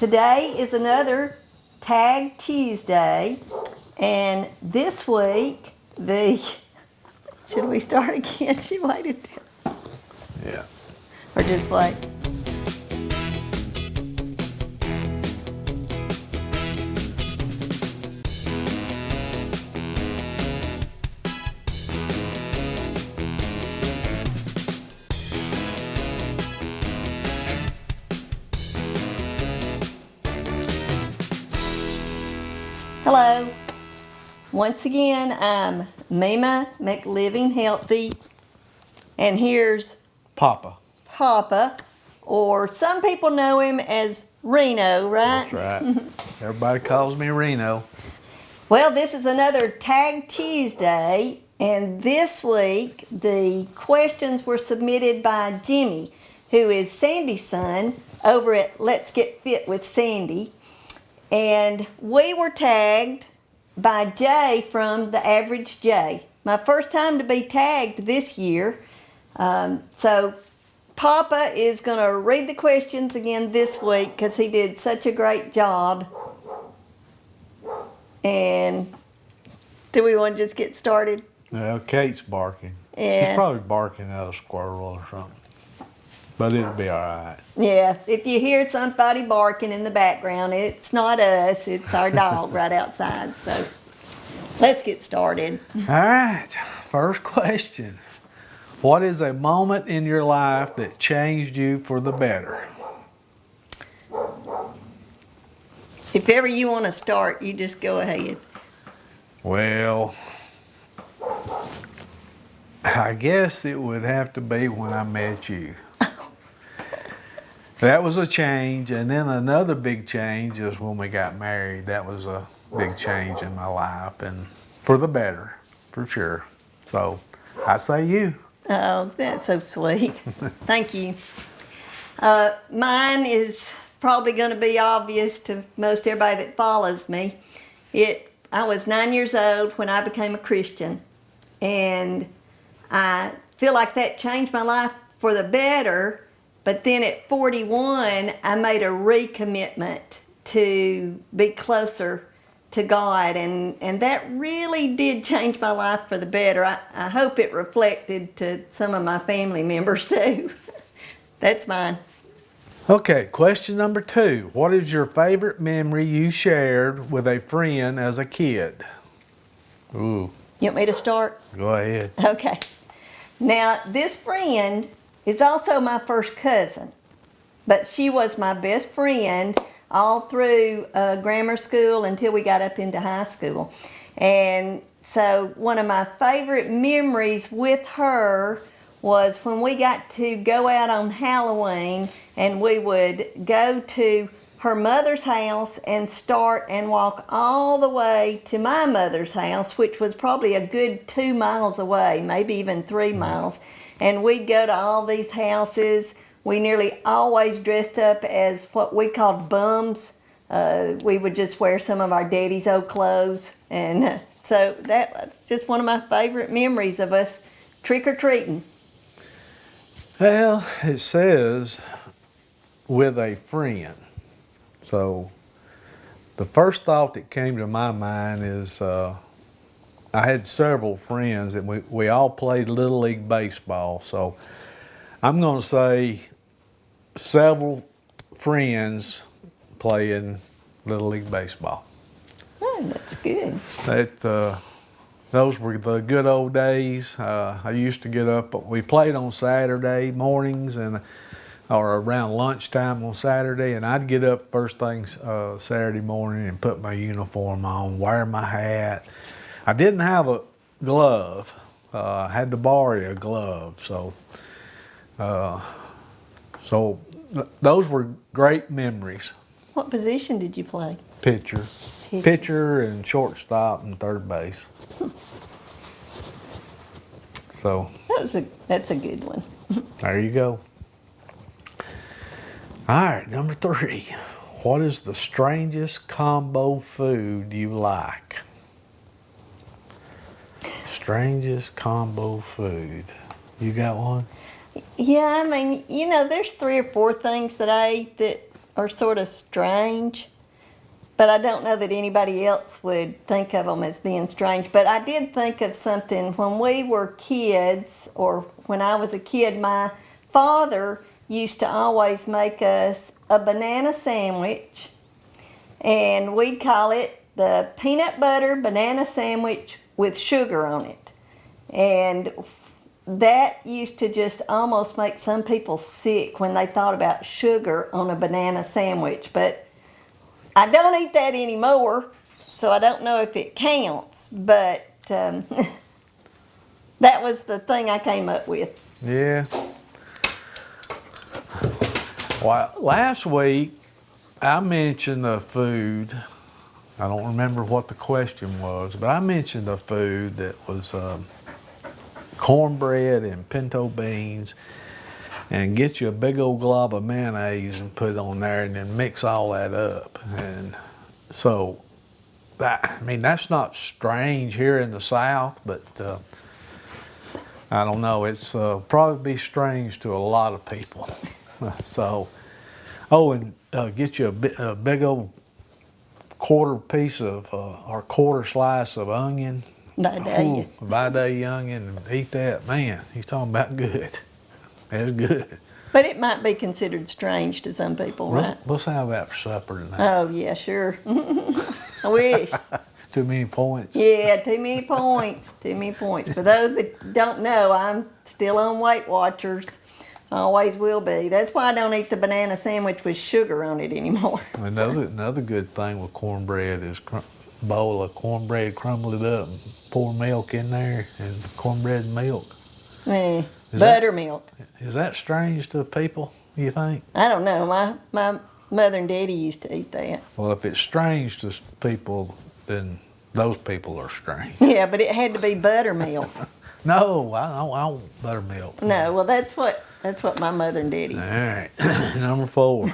Today is another Tag Tuesday, and this week should we start again? She waited. Yeah. Or just wait. Hello. Once again, I'm Meema, Make Living Healthy, and here's Poppa. Poppa, or some people know him as Reno, right? That's right. Everybody calls me Reno. Well, this is another Tag Tuesday, and this week the questions were submitted by Jimmy, who is Sandy's son, over at Let's Get Fit with Sandy. And we were tagged by Jay from The Average Jay. My first time to be tagged this year. So Poppa is going to read the questions again this week because he did such a great job. And do we want to just get started? Well, Kate's barking. Yeah. She's probably barking at a squirrel or something. But it'll be all right. Yeah, if you hear somebody barking in the background, it's not us, it's our dog right outside. So let's get started. All right, first question. What is a moment in your life that changed you for the better? If ever you want to start, you just go ahead. Well, I guess it would have to be when I met you. That was a change, and then another big change is when we got married. That was a big change in my life, and for the better, for sure. So, I say you. Oh, that's so sweet. Thank you. Mine is probably going to be obvious to most everybody that follows me. I was 9 years old when I became a Christian, and I feel like that changed my life for the better. But then at 41, I made a recommitment to be closer to God, and that really did change my life for the better. I hope it reflected to some of my family members too. That's mine. Okay, question number 2. What is your favorite memory you shared with a friend as a kid? Ooh. You want me to start? Go ahead. Okay. Now, this friend is also my first cousin, but she was my best friend all through grammar school until we got up into high school. And so one of my favorite memories with her was when we got to go out on Halloween, and we would go to her mother's house and start and walk all the way to my mother's house, which was probably a good 2 miles away, maybe even 3 miles. And we'd go to all these houses. We nearly always dressed up as what we called bums. We would just wear some of our daddy's old clothes. And so that was just one of my favorite memories of us trick-or-treating. Well, it says with a friend. So the first thought that came to my mind is I had several friends, and we all played Little League Baseball. So I'm going to say several friends playing Little League Baseball. Oh, that's good. Those were the good old days. I used to get up. We played on Saturday mornings or around lunchtime on Saturday, and I'd get up first thing Saturday morning and put my uniform on, wear my hat. I didn't have a glove. I had to borrow a glove. So those were great memories. What position did you play? Pitcher. Pitcher and shortstop and third base. So That's a good one. there you go. All right, number 3. What is the strangest combo food you like? Strangest combo food. You got one? Yeah, I mean, there's 3 or 4 things that I ate that are sort of strange, but I don't know that anybody else would think of them as being strange. But I did think of something when we were kids, or when I was a kid. My father used to always make us a banana sandwich, and we'd call it the peanut butter banana sandwich with sugar on it. And that used to just almost make some people sick when they thought about sugar on a banana sandwich. But I don't eat that anymore, so I don't know if it counts. But that was the thing I came up with. Yeah. Well, last week I mentioned a food. I don't remember what the question was, but I mentioned a food that was cornbread and pinto beans, and get you a big old glob of mayonnaise and put it on there, and then mix all that up. And so, that's not strange here in the South, but I don't know. It's probably be strange to a lot of people. So, and get you a big old quarter piece of or quarter slice of onion. Vidalia onion, and eat that. Man, he's talking about good. That's good. But it might be considered strange to some people, right? Let's have that for supper tonight. Oh, yeah, sure. I wish. Too many points. Yeah, too many points. Too many points. For those that don't know, I'm still on Weight Watchers. Always will be. That's why I don't eat the banana sandwich with sugar on it anymore. Another good thing with cornbread is bowl of cornbread, crumble it up, and pour milk in there, and cornbread and milk. Buttermilk. Is that strange to people, you think? I don't know. My mother and daddy used to eat that. Well, if it's strange to people, then those people are strange. Yeah, but it had to be buttermilk. No, I don't want buttermilk. No, well, that's what my mother and daddy. All right, number 4.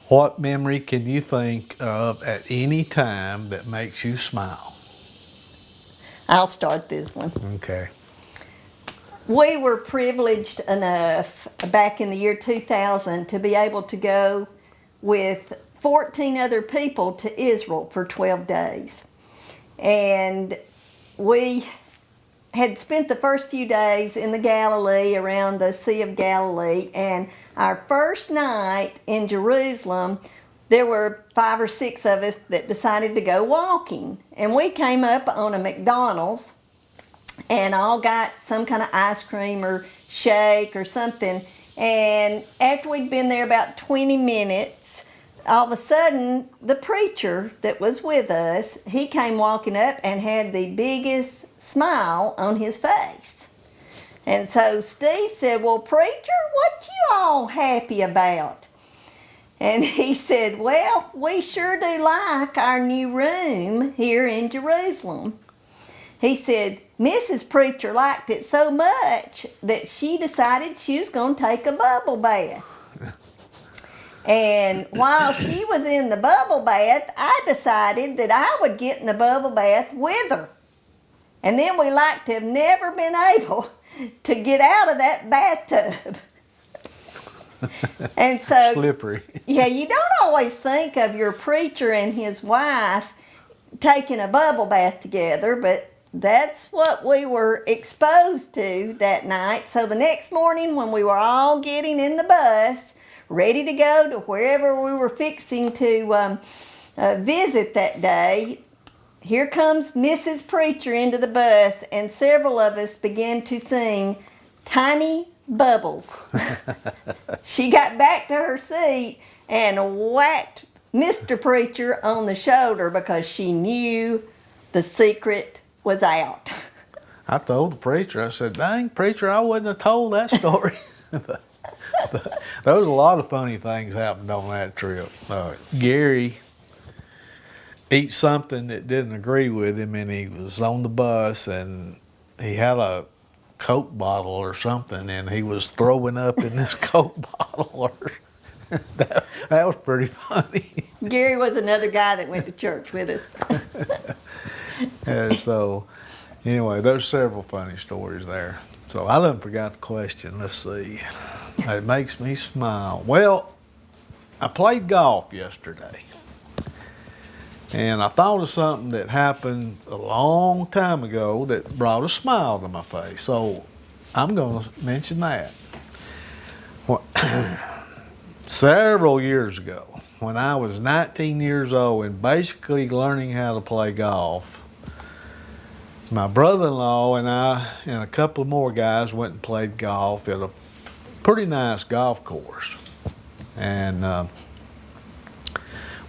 What memory can you think of at any time that makes you smile? I'll start this one. Okay. We were privileged enough back in the year 2000 to be able to go with 14 other people to Israel for 12 days. And we had spent the first few days in the Galilee, around the Sea of Galilee, and our first night in Jerusalem, there were 5 or 6 of us that decided to go walking. And we came up on a McDonald's and all got some kind of ice cream or shake or something. And after we'd been there about 20 minutes, all of a sudden, the preacher that was with us, he came walking up and had the biggest smile on his face. And so Steve said, "Well, preacher, what you all happy about?" And he said, "Well, we sure do like our new room here in Jerusalem." He said, "Mrs. Preacher liked it so much that she decided she was going to take a bubble bath. And while she was in the bubble bath, I decided that I would get in the bubble bath with her. And then we like to have never been able to get out of that bathtub." And so, slippery. Yeah, you don't always think of your preacher and his wife taking a bubble bath together, but that's what we were exposed to that night. So the next morning, when we were all getting in the bus, ready to go to wherever we were fixing to visit that day, here comes Mrs. Preacher into the bus, and several of us began to sing Tiny Bubbles. She got back to her seat and whacked Mr. Preacher on the shoulder because she knew the secret was out. I told the preacher, I said, "Dang, preacher, I wouldn't have told that story." but there was a lot of funny things happened on that trip. Gary ate something that didn't agree with him, and he was on the bus, and he had a Coke bottle or something, and he was throwing up in this Coke bottle. That was pretty funny. Gary was another guy that went to church with us. And so, anyway, there's several funny stories there. So I done forgot the question. Let's see. It makes me smile. Well, I played golf yesterday. And I thought of something that happened a long time ago that brought a smile to my face. So I'm going to mention that. Well, several years ago, when I was 19 years old and basically learning how to play golf, my brother-in-law and I and a couple of more guys went and played golf at a pretty nice golf course. And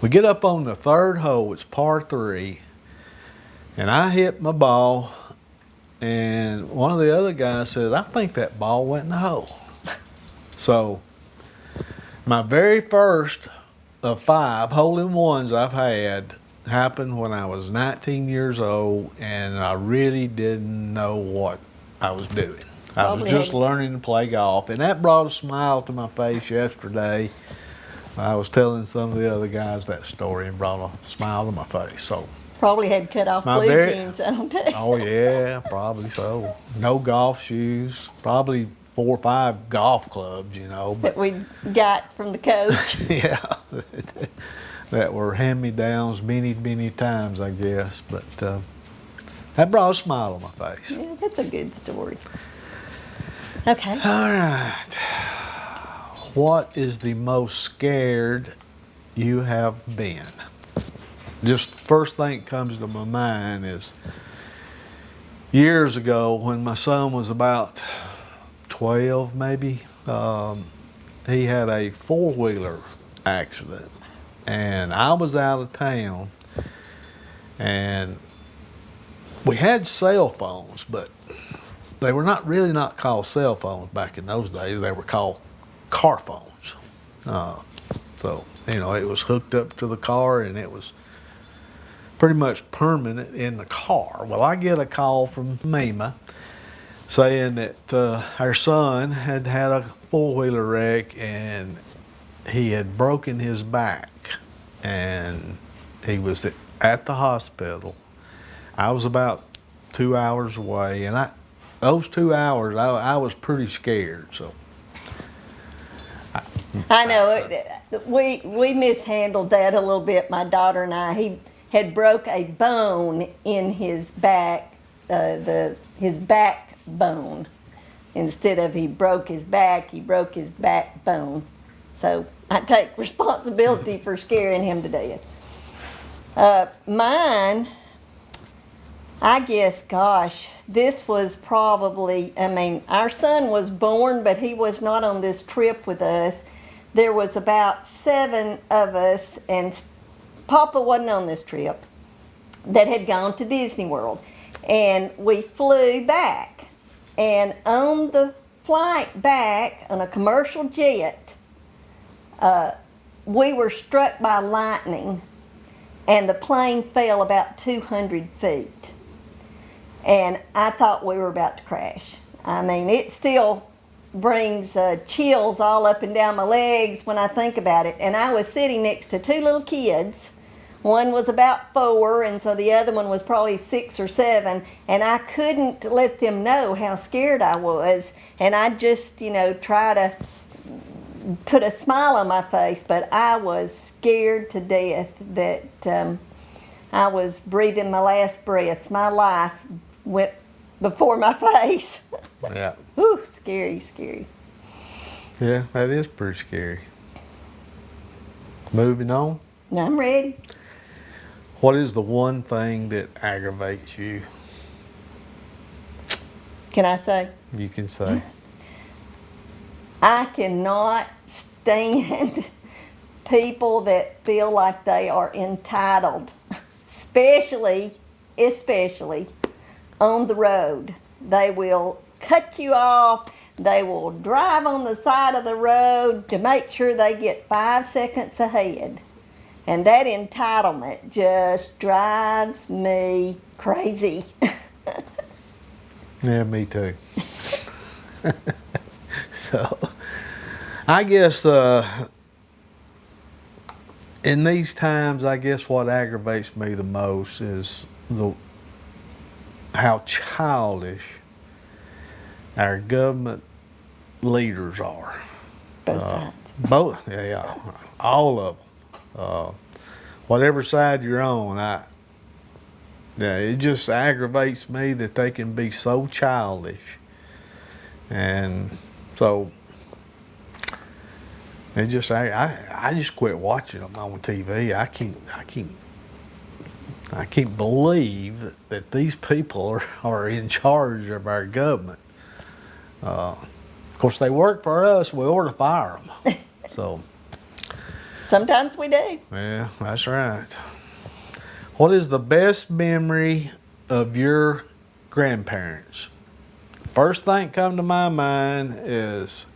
we get up on the third hole, it's par 3, and I hit my ball, and one of the other guys said, I think that ball went in the hole. So my very first of 5 hole-in-ones I've had happened when I was 19 years old, and I really didn't know what I was doing. I was just learning to play golf, and that brought a smile to my face yesterday. I was telling some of the other guys that story and brought a smile to my face. So Probably had cut off blue jeans on too. Oh yeah, probably so. No golf shoes, probably 4 or 5 golf clubs, you know. That we got from the coach. Yeah, that were hand-me-downs many times, I guess. But that brought a smile on my face. Yeah, that's a good story. Okay. All right. What is the most scared you have been? Just the first thing that comes to my mind is years ago when my son was about 12 maybe, he had a 4-wheeler accident, and I was out of town, and we had cell phones, but they were not called cell phones back in those days. They were called car phones. So, you know, it was hooked up to the car, and it was pretty much permanent in the car. Well, I get a call from Meema saying that our son had had a 4-wheeler wreck, and he had broken his back, and he was at the hospital. I was about 2 hours away, and those 2 hours I was pretty scared. So I know we mishandled that a little bit. My daughter and I. He had broke a bone in his back, his backbone. Instead of he broke his back, he broke his backbone. So I take responsibility for scaring him to death. Mine, I guess, gosh, this was probably, our son was born, but he was not on this trip with us. There was about 7 of us, and Papa wasn't on this trip, that had gone to Disney World. And we flew back. And on the flight back on a commercial jet, we were struck by lightning, and the plane fell about 200 feet. And I thought we were about to crash. I mean, it still brings chills all up and down my legs when I think about it. And I was sitting next to 2 little kids. One was about 4, and so the other one was probably 6 or 7. And I couldn't let them know how scared I was. And I just, try to put a smile on my face, but I was scared to death that I was breathing my last breaths. My life went before my face. Yeah. Ooh, scary, scary. Yeah, that is pretty scary. Moving on. I'm ready. What is the one thing that aggravates you? Can I say? You can say. I cannot stand people that feel like they are entitled, especially on the road. They will cut you off. They will drive on the side of the road to make sure they get 5 seconds ahead. And that entitlement just drives me crazy. Yeah, me too. So, I guess in these times, I guess what aggravates me the most is how childish our government leaders are. Both sides. Both, yeah, all of them. Whatever side you're on, it just aggravates me that they can be so childish, and so it just I just quit watching them on TV. I can't believe that these people are in charge of our government. Of course, they work for us. We ought to fire them. So. Sometimes we do. Yeah, that's right. What is the best memory of your grandparents? First thing come to my mind is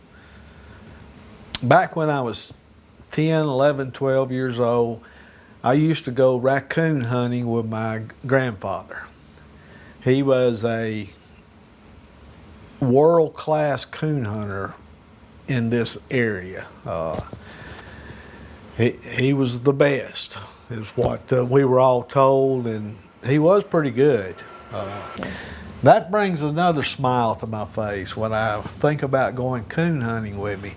back when I was 10, 11, 12 years old, I used to go raccoon hunting with my grandfather. He was a world-class coon hunter in this area. He was the best, is what we were all told, and he was pretty good. That brings another smile to my face when I think about going coon hunting with me.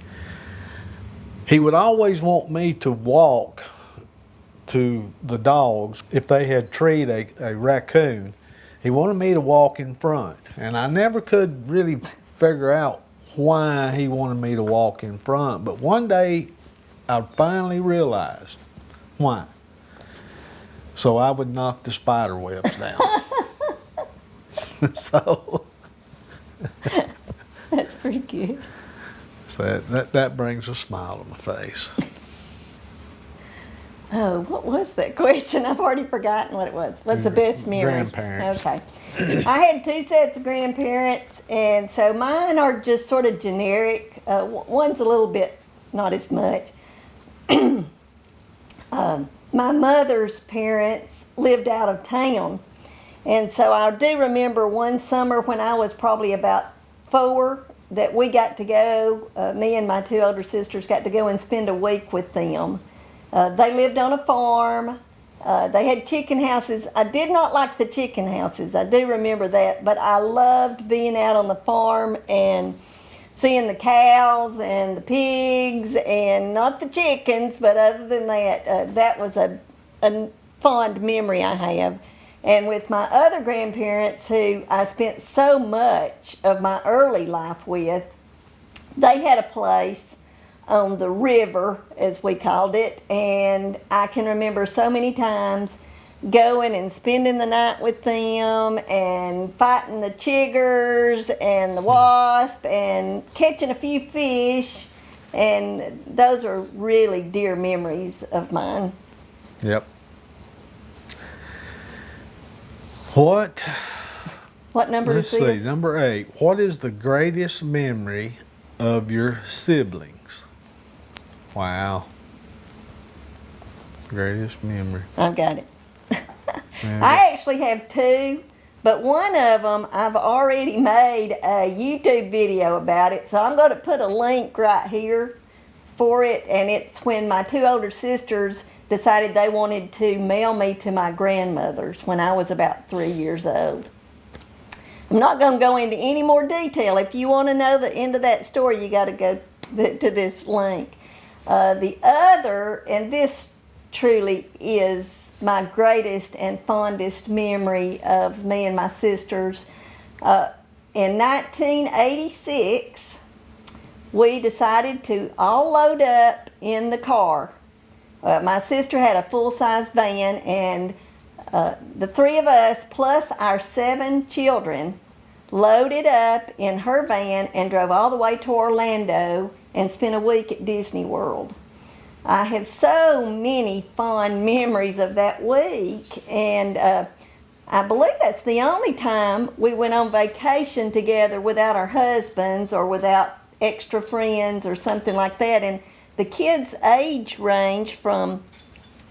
He would always want me to walk to the dogs if they had treed a raccoon. He wanted me to walk in front, and I never could really figure out why he wanted me to walk in front, but one day I finally realized why. So I would knock the spider webs down. So That's pretty good. so that brings a smile to my face. Oh, what was that question? I've already forgotten what it was. What's the best memory? Grandparents. Okay. I had two sets of grandparents, and so mine are just sort of generic. One's a little bit, not as much. My mother's parents lived out of town, and so I do remember one summer when I was probably about 4 that we got to go, me and my 2 older sisters got to go and spend a week with them. They lived on a farm. They had chicken houses. I did not like the chicken houses. I do remember that, but I loved being out on the farm and seeing the cows and the pigs, and not the chickens, but other than that, that was a fond memory I have. And with my other grandparents, who I spent so much of my early life with, they had a place on the river, as we called it, and I can remember so many times going and spending the night with them and fighting the chiggers and the wasp and catching a few fish, and those are really dear memories of mine. Yep. What number Let's is see, this? number 8. What is the greatest memory of your siblings? Wow. Greatest memory. I've got it. Yeah. I actually have 2, but one of them I've already made a YouTube video about it, so I'm going to put a link right here for it, and it's when my 2 older sisters decided they wanted to mail me to my grandmother's when I was about 3 years old. I'm not going to go into any more detail. If you want to know the end of that story, you got to go to this link. The other, and this truly is my greatest and fondest memory of me and my sisters. In 1986, we decided to all load up in the car. My sister had a full-size van, and the 3 of us plus our 7 children loaded up in her van and drove all the way to Orlando and spent a week at Disney World. I have so many fond memories of that week, and I believe that's the only time we went on vacation together without our husbands or without extra friends or something like that. And the kids' age range from,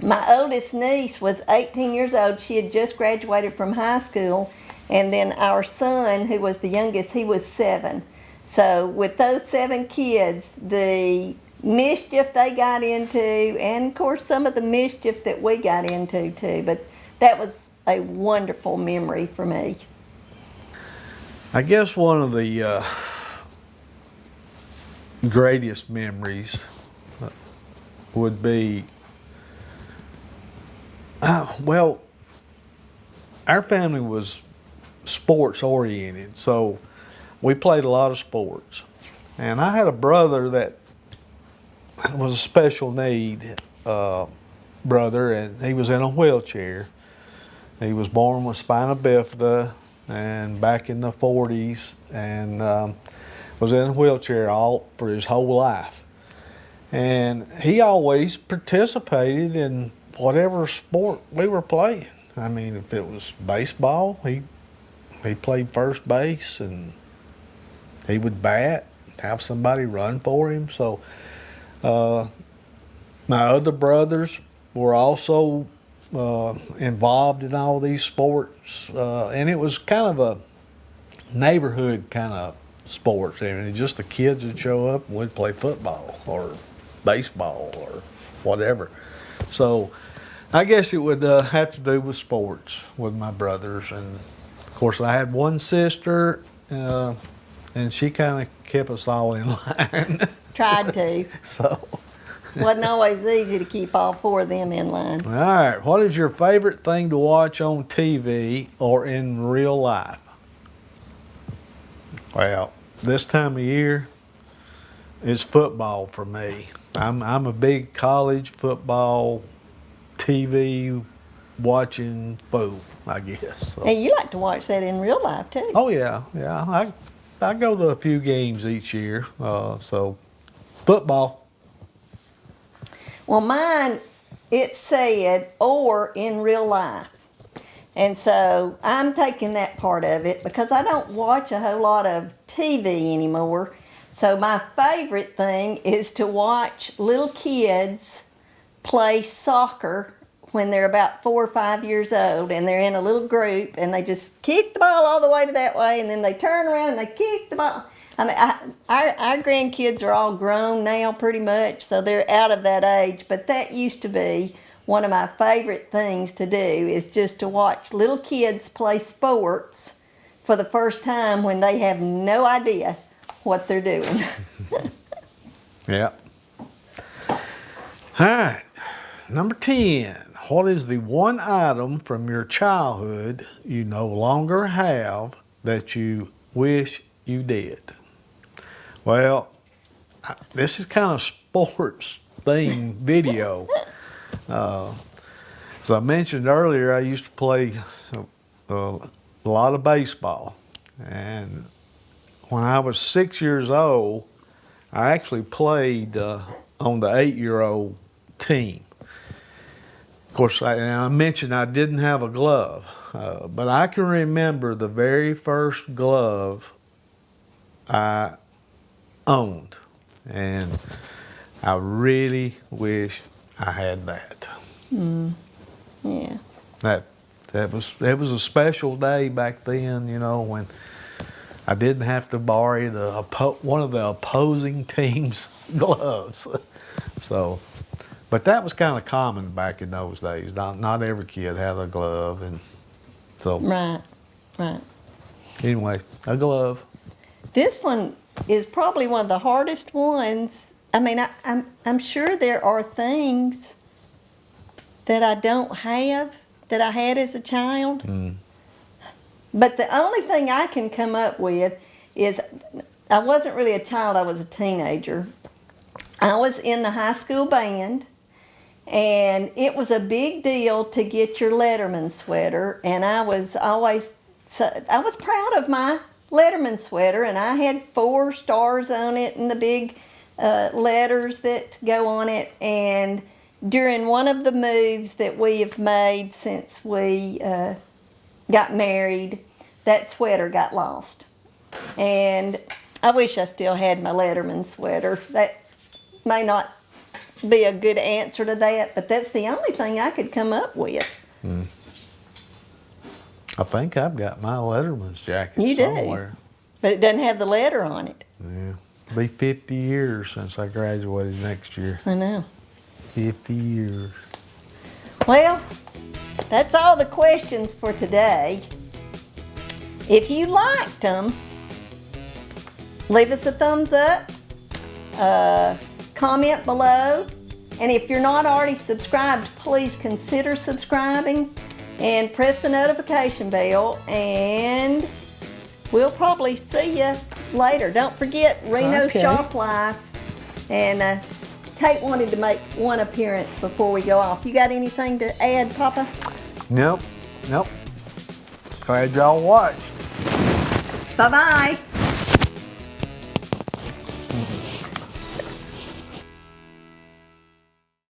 my oldest niece was 18 years old. She had just graduated from high school, and then our son, who was the youngest, he was 7. So with those 7 kids, the mischief they got into, and of course some of the mischief that we got into too, but that was a wonderful memory for me. greatest memories would be, well, our family was sports oriented, so we played a lot of sports. And I had a brother that was a special need brother, and he was in a wheelchair. He was born with spina bifida, and back in the 40s, and was in a wheelchair all for his whole life. And he always participated in whatever sport we were playing. I mean, if it was baseball, he played first base, and he would bat, have somebody run for him. So my other brothers were also involved in all these sports, and it was kind of a neighborhood kind of sports. I mean, just the kids would show up and we'd play football or baseball or whatever. So I guess it would have to do with sports with my brothers. And of course, I had one sister, and she kind of kept us all in line. Tried to. So. Wasn't always easy to keep all four of them in line. All right. What is your favorite thing to watch on TV or in real life? Well, this time of year, it's football for me. I'm a big college football TV watching fool, I guess. So. And you like to watch that in real life too. Oh yeah. I go to a few games each year. So football. Well, mine, it said, or in real life. And so I'm taking that part of it because I don't watch a whole lot of TV anymore. So my favorite thing is to watch little kids play soccer when they're about 4 or 5 years old, and they're in a little group, and they just kick the ball all the way to that way, and then they turn around and they kick the ball. I mean, our grandkids are all grown now pretty much, so they're out of that age. But that used to be one of my favorite things to do, is just to watch little kids play sports for the first time when they have no idea what they're doing. Yeah. All right. Number 10. What is the one item from your childhood you no longer have that you wish you did? Well, this is kind of sports themed video. As I mentioned earlier, I used to play a lot of baseball. And when I was 6 years old, I actually played on the 8-year-old team. Of course, I mentioned I didn't have a glove, but I can remember the very first glove I owned, and I really wish I had that. Yeah. That was a special day back then, you know, when I didn't have to borrow one of the opposing team's gloves. So, but that was kind of common back in those days. Not every kid had a glove, and so. Right. Anyway, a glove. This one is probably one of the hardest ones. I mean, I'm sure there are things that I don't have that I had as a child. But the only thing I can come up with is, I wasn't really a child, I was a teenager. I was in the high school band, and it was a big deal to get your Letterman sweater, and I was proud of my Letterman sweater, and I had 4 stars on it and the big letters that go on it. And during one of the moves that we have made since we got married, that sweater got lost. And I wish I still had my Letterman sweater. That may not be a good answer to that, but that's the only thing I could come up with. I think I've got my Letterman's jacket You somewhere. do, but it doesn't have the letter on it. Yeah. It'll be 50 years since I graduated next year. I know. 50 years. Well, that's all the questions for today. If you liked them, leave us a thumbs up comment below. And if you're not already subscribed, please consider subscribing and press the notification bell. And we'll probably see you later. Don't forget Reno Okay. Sharp Life. And Kate wanted to make one appearance before we go off. You got anything to add, Papa? Nope. Glad y'all watched. Bye-bye.